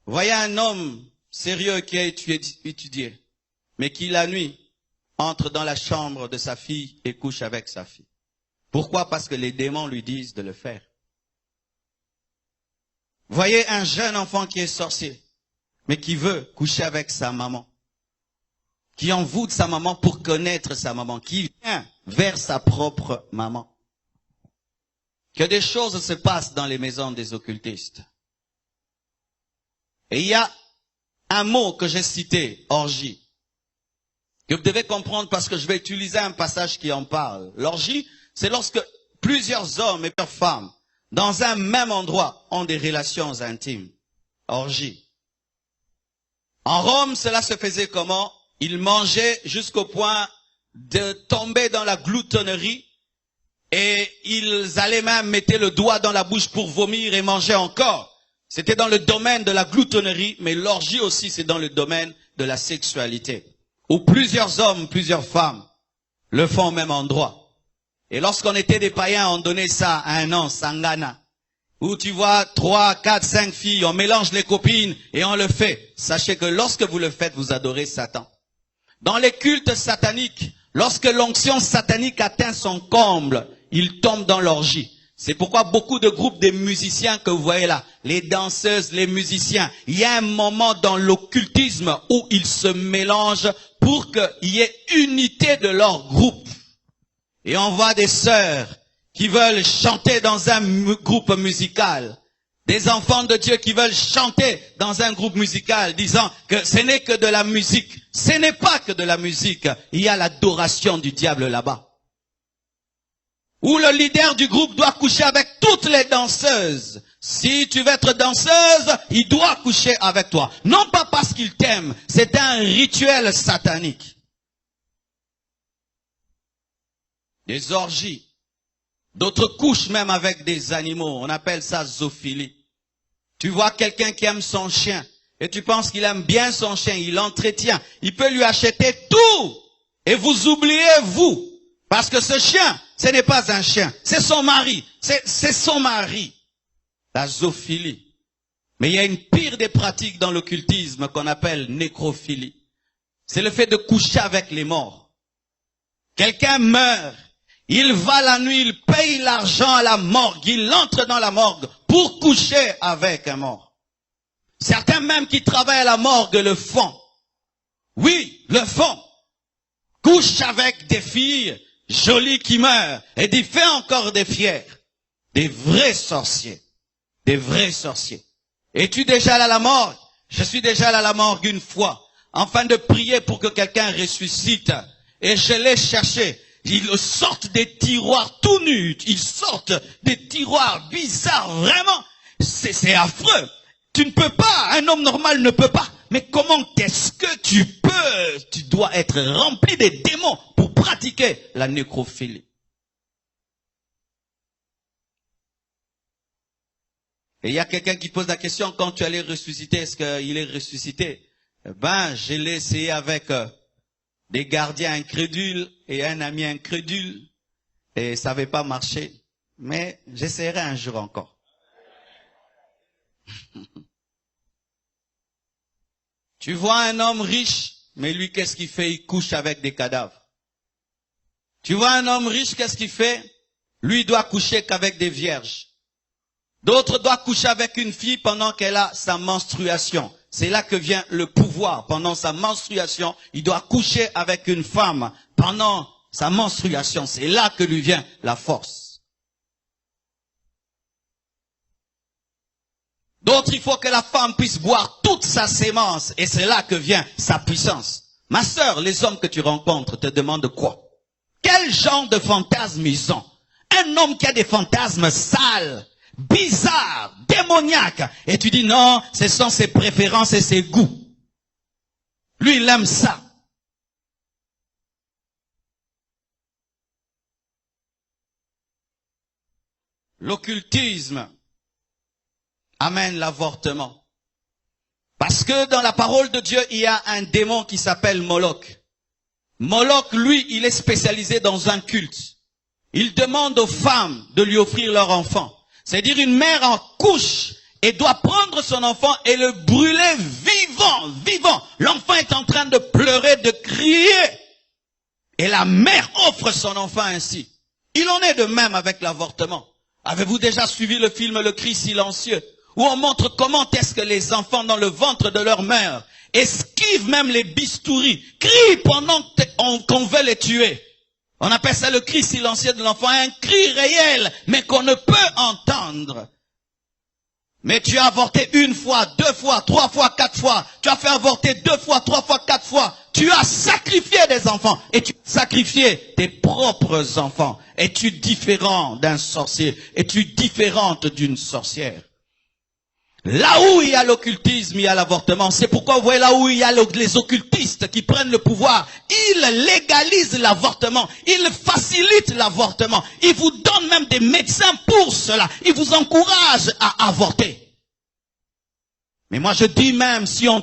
Voyez un homme sérieux qui a étudié, mais qui la nuit entre dans la chambre de sa fille et couche avec sa fille. Pourquoi? Parce que les démons lui disent de le faire. Voyez un jeune enfant qui est sorcier, mais qui veut coucher avec sa maman, qui envoûte sa maman pour connaître sa maman, qui vient vers sa propre maman. Que des choses se passent dans les maisons des occultistes. Et il y a un mot que j'ai cité, orgie, que vous devez comprendre parce que je vais utiliser un passage qui en parle. L'orgie, c'est lorsque plusieurs hommes et plusieurs femmes, dans un même endroit, ont des relations intimes. Orgie. En Rome, cela se faisait comment? Ils mangeaient jusqu'au point de tomber dans la gloutonnerie et ils allaient même mettre le doigt dans la bouche pour vomir et manger encore. C'était dans le domaine de la gloutonnerie, mais l'orgie aussi, c'est dans le domaine de la sexualité, où plusieurs hommes, plusieurs femmes le font au même endroit. Et lorsqu'on était des païens, on donnait ça à un an, sangana, où tu vois 3, 4, 5 filles, on mélange les copines et on le fait. Sachez que lorsque vous le faites, vous adorez Satan. Dans les cultes sataniques, lorsque l'onction satanique atteint son comble, il tombe dans l'orgie. C'est pourquoi beaucoup de groupes de musiciens que vous voyez là, les danseuses, les musiciens, il y a un moment dans l'occultisme où ils se mélangent pour qu'il y ait unité de leur groupe. Et on voit des sœurs qui veulent chanter dans un groupe musical, des enfants de Dieu qui veulent chanter dans un groupe musical, disant que ce n'est que de la musique. Ce n'est pas que de la musique, il y a l'adoration du diable là-bas. Où le leader du groupe doit coucher avec toutes les danseuses. Si tu veux être danseuse, il doit coucher avec toi. Non pas parce qu'il t'aime, c'est un rituel satanique. Des orgies. D'autres couchent même avec des animaux. On appelle ça zoophilie. Tu vois quelqu'un qui aime son chien et tu penses qu'il aime bien son chien, il l'entretient. Il peut lui acheter tout et vous oubliez vous. Parce que ce chien, ce n'est pas un chien, c'est son mari. C'est son mari. La zoophilie. Mais il y a une pire des pratiques dans l'occultisme qu'on appelle nécrophilie. C'est le fait de coucher avec les morts. Quelqu'un meurt, il va la nuit, il paye l'argent à la morgue, il entre dans la morgue pour coucher avec un mort. Certains même qui travaillent à la morgue le font. Oui, le font. Couche avec des filles jolies qui meurent et il fait encore des fiers. Des vrais sorciers. Des vrais sorciers. Es-tu déjà allé à la morgue? Je suis déjà allé à la morgue une fois, afin de prier pour que quelqu'un ressuscite. Et je l'ai cherché. Ils sortent des tiroirs tout nus. Ils sortent des tiroirs bizarres. Vraiment, c'est affreux. Tu ne peux pas. Un homme normal ne peut pas. Mais comment est-ce que tu peux? Tu dois être rempli des démons pour pratiquer la nécrophilie. Et il y a quelqu'un qui pose la question, quand tu allais ressusciter, est-ce qu'il est ressuscité? Ben, je l'ai essayé avec des gardiens incrédules et un ami incrédule. Et ça n'avait pas marché. Mais j'essaierai un jour encore. Tu vois un homme riche, mais lui, qu'est-ce qu'il fait? Il couche avec des cadavres. Tu vois un homme riche, qu'est-ce qu'il fait? Lui, il doit coucher qu'avec des vierges. D'autres doivent coucher avec une fille pendant qu'elle a sa menstruation. C'est là que vient le pouvoir. Pendant sa menstruation, il doit coucher avec une femme. Pendant sa menstruation, c'est là que lui vient la force. D'autres, il faut que la femme puisse boire toute sa sémence. Et c'est là que vient sa puissance. Ma sœur, les hommes que tu rencontres te demandent quoi? Quel genre de fantasmes ils ont? Un homme qui a des fantasmes sales, bizarres, démoniaques. Et tu dis non, ce sont ses préférences et ses goûts. Lui, il aime ça. L'occultisme amène l'avortement. Parce que dans la parole de Dieu, il y a un démon qui s'appelle Moloch. Moloch, lui, il est spécialisé dans un culte. Il demande aux femmes de lui offrir leur enfant. C'est-à-dire une mère en couche et doit prendre son enfant et le brûler vivant. L'enfant est en train de pleurer, de crier. Et la mère offre son enfant ainsi. Il en est de même avec l'avortement. Avez-vous déjà suivi le film Le Cri silencieux, où on montre comment est-ce que les enfants dans le ventre de leur mère esquivent même les bistouris, crient pendant qu'on veut les tuer. On appelle ça le cri silencieux de l'enfant, un cri réel, mais qu'on ne peut entendre. Mais tu as avorté 1 fois, 2 fois, 3 fois, 4 fois. Tu as fait avorter 2 fois, 3 fois, 4 fois. Tu as sacrifié des enfants. Et tu as sacrifié tes propres enfants. Es-tu différent d'un sorcier? Es-tu différente d'une sorcière? Là où il y a l'occultisme, il y a l'avortement. C'est pourquoi vous voyez là où il y a les occultistes qui prennent le pouvoir. Ils légalisent l'avortement. Ils facilitent l'avortement. Ils vous donnent même des médecins pour cela. Ils vous encouragent à avorter. Mais moi je dis même, si on